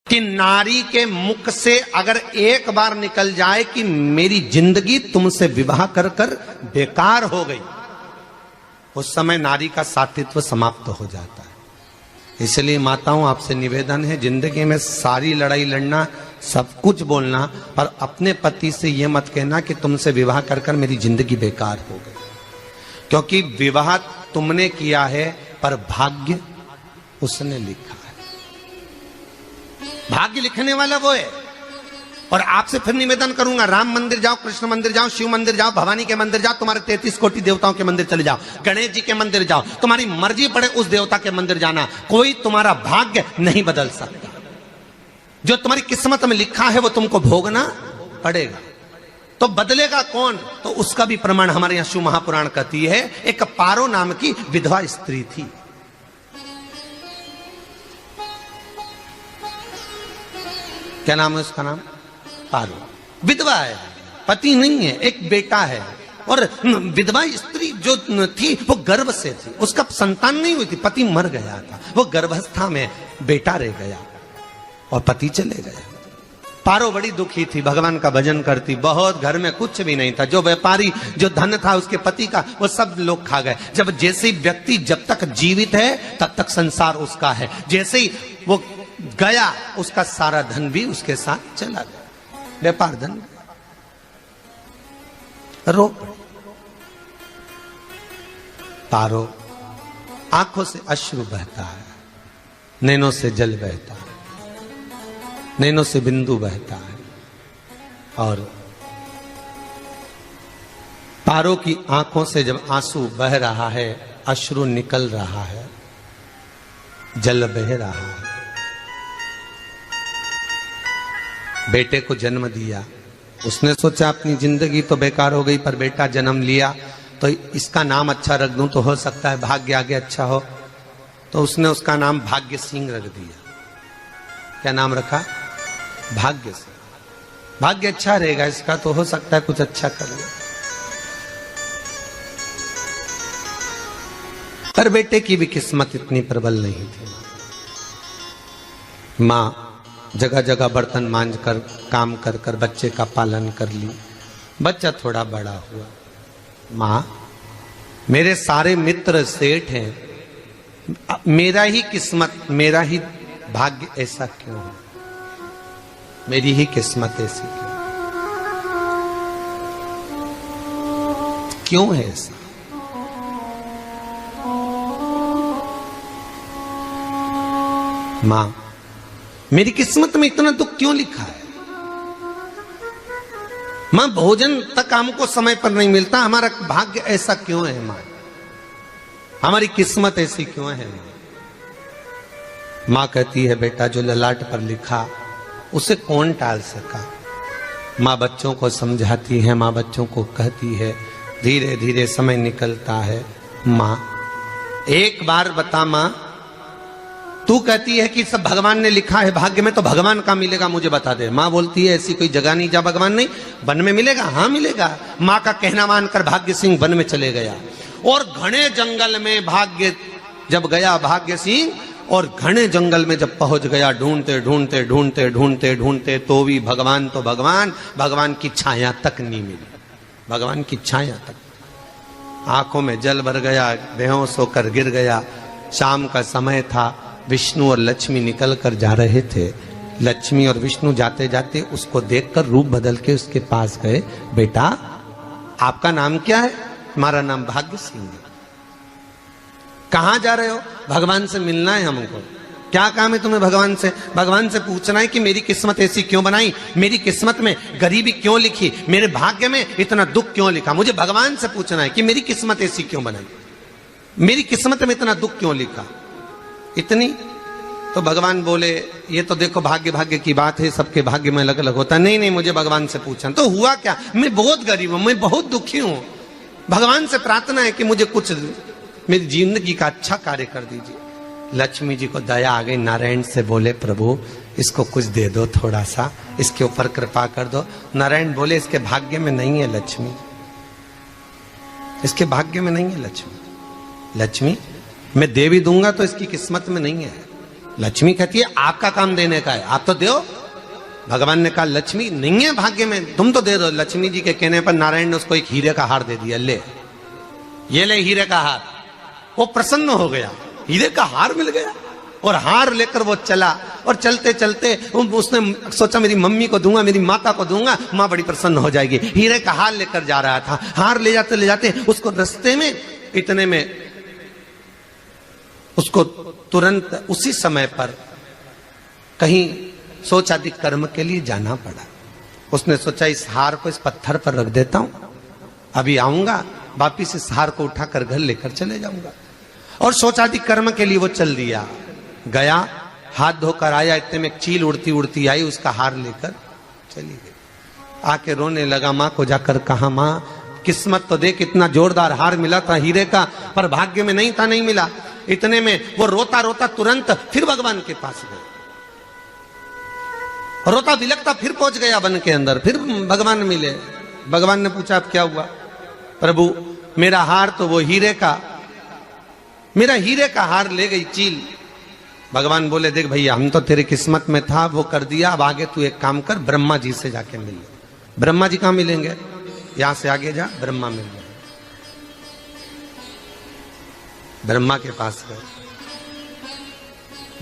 कि नारी के मुख से अगर एक बार निकल जाए कि मेरी जिंदगी तुमसे विवाह कर कर बेकार हो गई, उस समय नारी का साथित्व समाप्त हो जाता है। इसलिए माताओं, आपसे निवेदन है, जिंदगी में सारी लड़ाई लड़ना, सब कुछ बोलना, पर अपने पति से यह मत कहना कि तुमसे विवाह कर कर मेरी जिंदगी बेकार हो गई। क्योंकि विवाह तुमने किया है पर भाग्य उसने लिखा है। भाग्य लिखने वाला वो है। और आपसे फिर निवेदन करूंगा, राम मंदिर जाओ, कृष्ण मंदिर जाओ, शिव मंदिर जाओ, भवानी के मंदिर जाओ, तुम्हारे 33 कोटि देवताओं के मंदिर चले जाओ, गणेश जी के मंदिर जाओ, तुम्हारी मर्जी पड़े उस देवता के मंदिर जाना, कोई तुम्हारा भाग्य नहीं बदल सकता। जो तुम्हारी किस्मत में लिखा है वो तुमको भोगना पड़ेगा। तो बदलेगा कौन? तो उसका भी प्रमाण हमारे यहां शिव महापुराण कहती है। एक पारो नाम की विधवा स्त्री थी। क्या नाम है उसका? नाम पारो। विधवा है, पति नहीं है, एक बेटा है। और विधवा स्त्री जो थी वो गर्भ से थी, उसका संतान नहीं हुई थी, पति मर गया था, वो गर्भावस्था में बेटा रह गया और पति चले गया। पारो बड़ी दुखी थी, भगवान का भजन करती बहुत, घर में कुछ भी नहीं था, जो व्यापारी जो धन था उसके पति का वो सब लोग खा गए। जब जैसे व्यक्ति जब तक जीवित है तब तक संसार उसका है, जैसे ही वो गया उसका सारा धन भी उसके साथ चला गया, व्यापार धन रो। पारो आंखों से अश्रु बहता है, नैनों से जल बहता है, नैनों से बिंदु बहता है। और पारो की आंखों से जब आंसू बह रहा है, अश्रु निकल रहा है, जल बह रहा है। बेटे को जन्म दिया, उसने सोचा अपनी जिंदगी तो बेकार हो गई, पर बेटा जन्म लिया तो इसका नाम अच्छा रख दूं तो हो सकता है भाग्य आगे अच्छा हो। तो उसने उसका नाम भाग्य सिंह रख दिया। क्या नाम रखा? भाग्य सिंह। भाग्य अच्छा रहेगा इसका, तो हो सकता है कुछ अच्छा कर ले। पर बेटे की भी किस्मत इतनी प्रबल नहीं थी। मां जगह जगह बर्तन मांझ कर काम कर कर बच्चे का पालन कर ली। बच्चा थोड़ा बड़ा हुआ, मां मेरे सारे मित्र सेठ हैं, मेरा ही किस्मत, मेरा ही भाग्य ऐसा क्यों है? मेरी ही किस्मत ऐसी क्यों है ऐसा? मां मेरी किस्मत में इतना दुख क्यों लिखा है? मां भोजन तक हमको समय पर नहीं मिलता, हमारा भाग्य ऐसा क्यों है? मां हमारी किस्मत ऐसी क्यों है? मां कहती है, बेटा जो ललाट पर लिखा उसे कौन टाल सका? मां बच्चों को समझाती है, मां बच्चों को कहती है, धीरे धीरे समय निकलता है। मां एक बार बता, मां तू कहती है कि सब भगवान ने लिखा है भाग्य में, तो भगवान का मिलेगा मुझे बता दे। मां बोलती है, ऐसी कोई जगह नहीं जहां भगवान नहीं। वन में मिलेगा? हाँ मिलेगा। मां का कहना मानकर भाग्य सिंह वन में चले गया और घने जंगल में भाग्य जब गया भाग्य सिंह, और घने जंगल में जब पहुंच गया, ढूंढते ढूंढते ढूंढते ढूंढते ढूंढते तो भी भगवान तो भगवान की छाया तक नहीं मिली। भगवान की छाया तक। आंखों में जल भर गया, बेहोश होकर गिर गया। शाम का समय था, विष्णु और लक्ष्मी निकल कर जा रहे थे। लक्ष्मी और विष्णु जाते जाते उसको देखकर रूप बदल के उसके पास गए। बेटा आपका नाम क्या है? हमारा नाम भाग्य सिंह है। कहां जा रहे हो? भगवान से मिलना है हमको। क्या काम है तुम्हें भगवान से? भगवान से पूछना है कि मेरी किस्मत ऐसी क्यों बनाई, मेरी किस्मत में गरीबी क्यों लिखी, मेरे भाग्य में इतना दुख क्यों लिखा। मुझे भगवान से पूछना है कि मेरी किस्मत ऐसी क्यों बनाई, मेरी किस्मत में इतना दुख क्यों लिखा, इतनी। तो भगवान बोले, ये तो देखो भाग्य भाग्य की बात है, सबके भाग्य में अलग अलग होता है। नहीं नहीं, मुझे भगवान से पूछना। तो हुआ क्या? मैं बहुत गरीब हूं, मैं बहुत दुखी हूं, भगवान से प्रार्थना है कि मुझे कुछ मेरी जिंदगी का अच्छा कार्य कर दीजिए। लक्ष्मी जी को दया आ गई, नारायण से बोले, प्रभु इसको कुछ दे दो, थोड़ा सा इसके ऊपर कृपा कर दो। नारायण बोले, इसके भाग्य में नहीं है लक्ष्मी, इसके भाग्य में नहीं है लक्ष्मी। लक्ष्मी मैं दे भी दूंगा तो इसकी किस्मत में नहीं है। लक्ष्मी कहती है आपका काम देने का है, आप तो दो। भगवान ने कहा लक्ष्मी नहीं है भाग्य में, तुम तो दे दो। लक्ष्मी जी के कहने पर नारायण ने उसको एक हीरे का हार दे दिया, ले ये ले हीरे का हार। वो प्रसन्न हो गया, हीरे का हार मिल गया। और हार लेकर वो चला, और चलते चलते उसने सोचा मेरी मम्मी को दूंगा, मेरी माता को दूंगा, माँ बड़ी प्रसन्न हो जाएगी। हीरे का हार लेकर जा रहा था। हार ले जाते उसको रास्ते में इतने में उसको तुरंत उसी समय पर कहीं सोचादि कर्म के लिए जाना पड़ा। उसने सोचा इस हार को इस पत्थर पर रख देता हूं, अभी आऊंगा वापिस इस हार को उठाकर घर लेकर चले जाऊंगा। और सोचादि कर्म के लिए वो चल दिया, गया, हाथ धोकर आया, इतने में एक चील उड़ती उड़ती आई, उसका हार लेकर चली गई। आके रोने लगा, माँ को जाकर कहा माँ किस्मत तो देख, इतना जोरदार हार मिला था हीरे का, पर भाग्य में नहीं था, नहीं मिला। इतने में वो रोता रोता तुरंत फिर भगवान के पास गया, रोता बिलखता फिर पहुंच गया वन के अंदर। फिर भगवान मिले। भगवान ने पूछा अब क्या हुआ? प्रभु मेरा हार तो वो हीरे का, मेरा हीरे का हार ले गई चील। भगवान बोले देख भैया हम तो तेरी किस्मत में था, वो कर दिया, अब आगे तू एक काम कर, ब्रह्मा जी से जाके मिल। ब्रह्मा जी कहां मिलेंगे? यहां से आगे जा, ब्रह्मा मिल गए। ब्रह्मा के पास गए।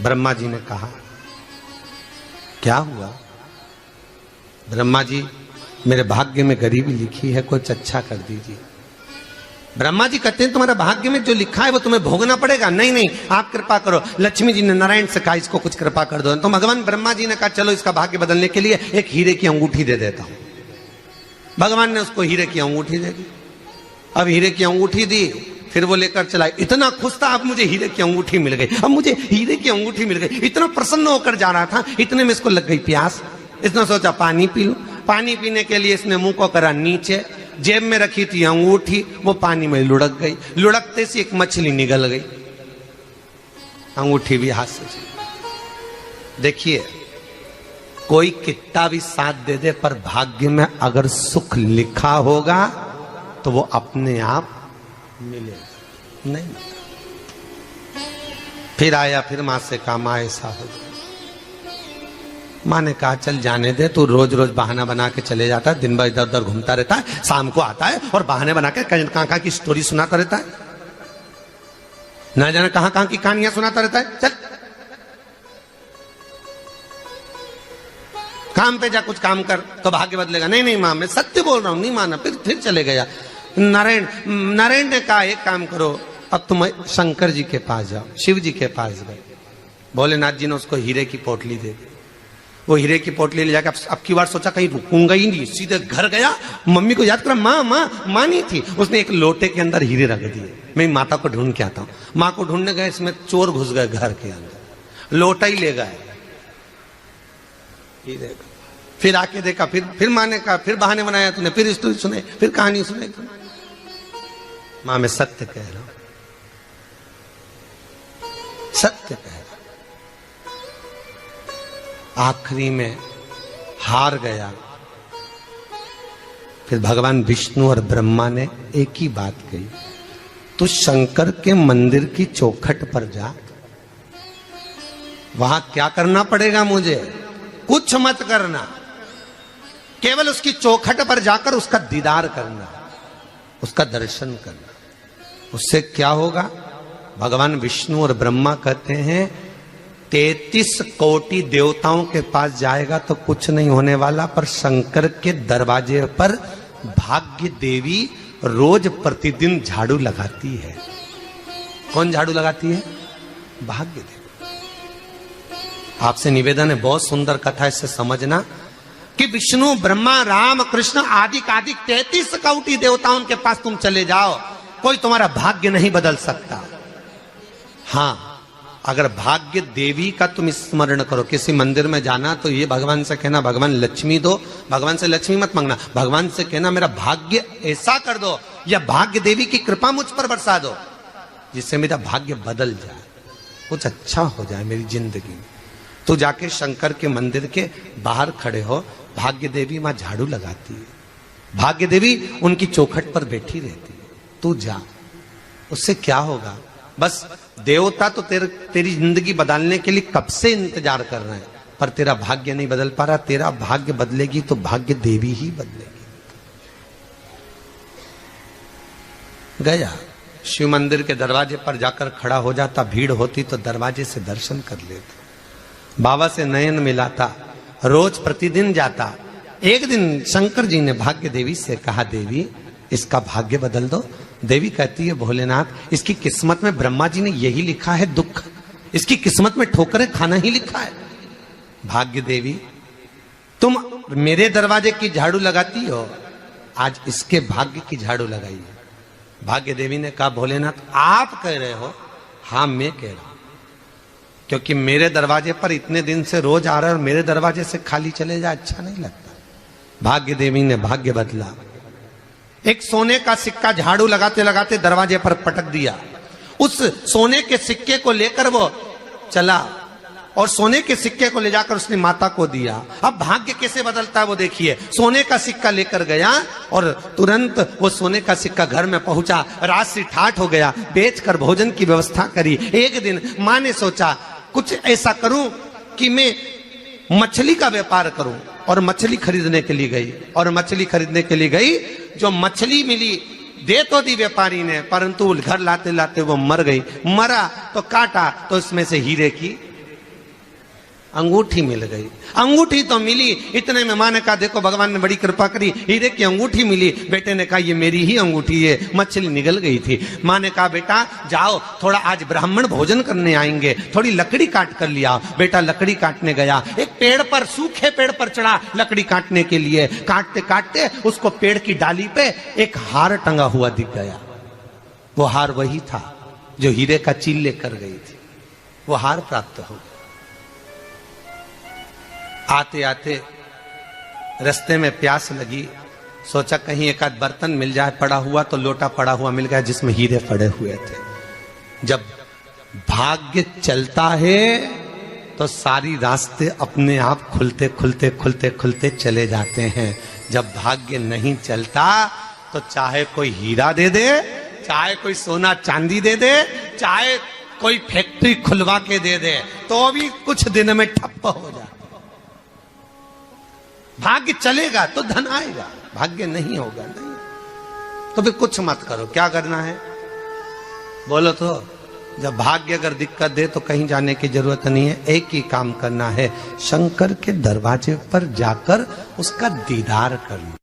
ब्रह्मा जी ने कहा क्या हुआ? ब्रह्मा जी मेरे भाग्य में गरीबी लिखी है, कुछ अच्छा कर दीजिए। ब्रह्मा जी कहते हैं तुम्हारा भाग्य में जो लिखा है वो तुम्हें भोगना पड़ेगा। नहीं नहीं आप कृपा करो। लक्ष्मी जी ने नारायण से कहा इसको कुछ कृपा कर दो। तो भगवान ब्रह्मा जी ने कहा चलो इसका भाग्य बदलने के लिए एक हीरे की अंगूठी दे देता हूं। भगवान ने उसको हीरे की अंगूठी दे दी। अब हीरे की अंगूठी दी, फिर वो लेकर चला। इतना खुश था, अब मुझे हीरे की अंगूठी मिल गई, अब मुझे हीरे की अंगूठी मिल गई। इतना प्रसन्न होकर जा रहा था, इतने में इसको लग गई प्यास। इसने सोचा पानी पी लूं। पानी पीने के लिए इसने मुंह को करा नीचे, जेब में रखी थी अंगूठी, वो पानी में लुढ़क गई। लुढ़कते से एक मछली निगल गई, अंगूठी भी हाथ से चली। देखिए कोई कितना भी साथ दे दे, पर भाग्य में अगर सुख लिखा होगा तो वो अपने आप मिलेगा, नहीं मिलेगा। फिर आया, फिर मां से कहा मां ऐसा हो गया। मां ने कहा चल जाने दे, तू रोज रोज बहाना बना के चले जाता है, दिन भर इधर उधर घूमता रहता है, शाम को आता है और बहाने बना के कहां की स्टोरी सुनाता रहता है, ना जाने कहां की कहानियां सुनाता रहता है। चल काम पे जा, कुछ काम कर तो भाग्य बदलेगा। नहीं नहीं मां मैं सत्य बोल रहा हूं, नहीं माना। फिर चले गया। नारायण ने कहा एक काम करो, अब तुम शंकर जी के पास जाओ। शिव जी के पास गए। भोलेनाथ जी ने उसको हीरे की पोटली दे दी। वो हीरे की पोटली ले जाकर अब की बार सोचा कहीं रुकूंगा ही नहीं, सीधे घर गया। मम्मी को याद करा, माँ नहीं थी। उसने एक लोटे के अंदर हीरे रख दिए। मैं माता को ढूंढ के आता हूँ। माँ को ढूंढने गए, इसमें चोर घुस गए घर के अंदर, लोटा ही ले गए हीरे। फिर आके देखा, फिर माँ ने कहा, फिर बहाने बनाया तूने, फिर स्टोरी सुने, फिर कहानी सुने। माँ मैं सत्य कह रहा हूं, सत्य कह रहा हूं। आखिरी में हार गया। फिर भगवान विष्णु और ब्रह्मा ने एक ही बात कही, तू शंकर के मंदिर की चौखट पर जा। वहां क्या करना पड़ेगा मुझे? कुछ मत करना, केवल उसकी चौखट पर जाकर उसका दीदार करना, उसका दर्शन करना। उससे क्या होगा? भगवान विष्णु और ब्रह्मा कहते हैं 33 कोटि देवताओं के पास जाएगा तो कुछ नहीं होने वाला, पर शंकर के दरवाजे पर भाग्य देवी रोज प्रतिदिन झाड़ू लगाती है। कौन झाड़ू लगाती है? भाग्य देवी। आपसे निवेदन है, बहुत सुंदर कथा, इससे समझना कि विष्णु ब्रह्मा राम कृष्ण आदि 33 कोटि देवताओं के पास तुम चले जाओ, कोई तुम्हारा भाग्य नहीं बदल सकता। हाँ, अगर भाग्य देवी का तुम स्मरण करो, किसी मंदिर में जाना तो ये भगवान से कहना भगवान लक्ष्मी दो, भगवान से लक्ष्मी मत मांगना, भगवान से कहना मेरा भाग्य ऐसा कर दो, या भाग्य देवी की कृपा मुझ पर बरसा दो जिससे मेरा भाग्य बदल जाए, कुछ अच्छा हो जाए मेरी जिंदगी में। तो जाके शंकर के मंदिर के बाहर खड़े हो, भाग्य देवी मां झाड़ू लगाती है, भाग्य देवी उनकी चौखट पर बैठी रहती है। तू जा, उससे क्या होगा? बस देवता तो तेरी जिंदगी बदलने के लिए कब से इंतजार कर रहे हैं, पर तेरा भाग्य नहीं बदल पा रहा। तेरा भाग्य बदलेगी तो भाग्य देवी ही बदलेगी। गया शिव मंदिर के दरवाजे पर जाकर खड़ा हो जाता, भीड़ होती तो दरवाजे से दर्शन कर लेता, बाबा से नयन मिलाता, रोज प्रतिदिन जाता। एक दिन शंकर जी ने भाग्य देवी से कहा, देवी इसका भाग्य बदल दो। देवी कहती है, भोलेनाथ इसकी किस्मत में ब्रह्मा जी ने यही लिखा है दुख, इसकी किस्मत में ठोकरें खाना ही लिखा है। भाग्य देवी तुम मेरे दरवाजे की झाड़ू लगाती हो, आज इसके भाग्य की झाड़ू लगाई। भाग्य देवी ने कहा, भोलेनाथ आप कह रहे हो? हाँ मैं कह रहा हूं, क्योंकि मेरे दरवाजे पर इतने दिन से रोज आ रहा है और मेरे दरवाजे से खाली चले जाए अच्छा नहीं लगता। भाग्य देवी ने भाग्य बदला। एक सोने का सिक्का झाड़ू लगाते लगाते दरवाजे पर पटक दिया। उस सोने के सिक्के को लेकर वो चला और सोने के सिक्के को ले जाकर उसने माता को दिया। अब भाग्य कैसे बदलता है वो देखिए। सोने का सिक्का लेकर गया और तुरंत वो सोने का सिक्का घर में पहुंचा। रात से ठाठ हो गया, बेचकर भोजन की व्यवस्था करी। एक दिन मां ने सोचा कुछ ऐसा करूं कि मैं मछली का व्यापार करूं, और मछली खरीदने के लिए गई। और मछली खरीदने के लिए गई, जो मछली मिली दे तो दी व्यापारी ने, परंतु घर लाते लाते वो मर गई। मरा तो काटा तो इसमें से हीरे की अंगूठी मिल गई। अंगूठी तो मिली, इतने में मां ने कहा, देखो भगवान ने बड़ी कृपा करी, हीरे की अंगूठी मिली। बेटे ने कहा, ये मेरी ही अंगूठी है। मछली निगल गई थी। मां ने कहा, बेटा जाओ, थोड़ा आज ब्राह्मण भोजन करने आएंगे, थोड़ी लकड़ी काट कर लिया। बेटा लकड़ी काटने गया, एक पेड़ पर, सूखे पेड़ पर चढ़ा लकड़ी काटने के लिए। काटते काटते उसको पेड़ की डाली पे एक हार टंगा हुआ दिख गया। वो हार वही था जो हीरे का चील लेकर गई थी। वो हार प्राप्त हो गया। आते आते रास्ते में प्यास लगी, सोचा कहीं एक आध बर्तन मिल जाए पड़ा हुआ, तो लोटा पड़ा हुआ मिल गया जिसमें हीरे पड़े हुए थे। जब भाग्य चलता है तो सारी रास्ते अपने आप खुलते खुलते खुलते खुलते चले जाते हैं। जब भाग्य नहीं चलता तो चाहे कोई हीरा दे दे, चाहे कोई सोना चांदी दे दे, चाहे कोई फैक्ट्री खुलवा के दे दे, तो भी कुछ दिन में ठप्प हो जाए। भाग्य चलेगा तो धन आएगा, भाग्य नहीं होगा नहीं। तो फिर कुछ मत करो। क्या करना है बोलो तो? जब भाग्य अगर दिक्कत दे तो कहीं जाने की जरूरत नहीं है। एक ही काम करना है, शंकर के दरवाजे पर जाकर उसका दीदार करना।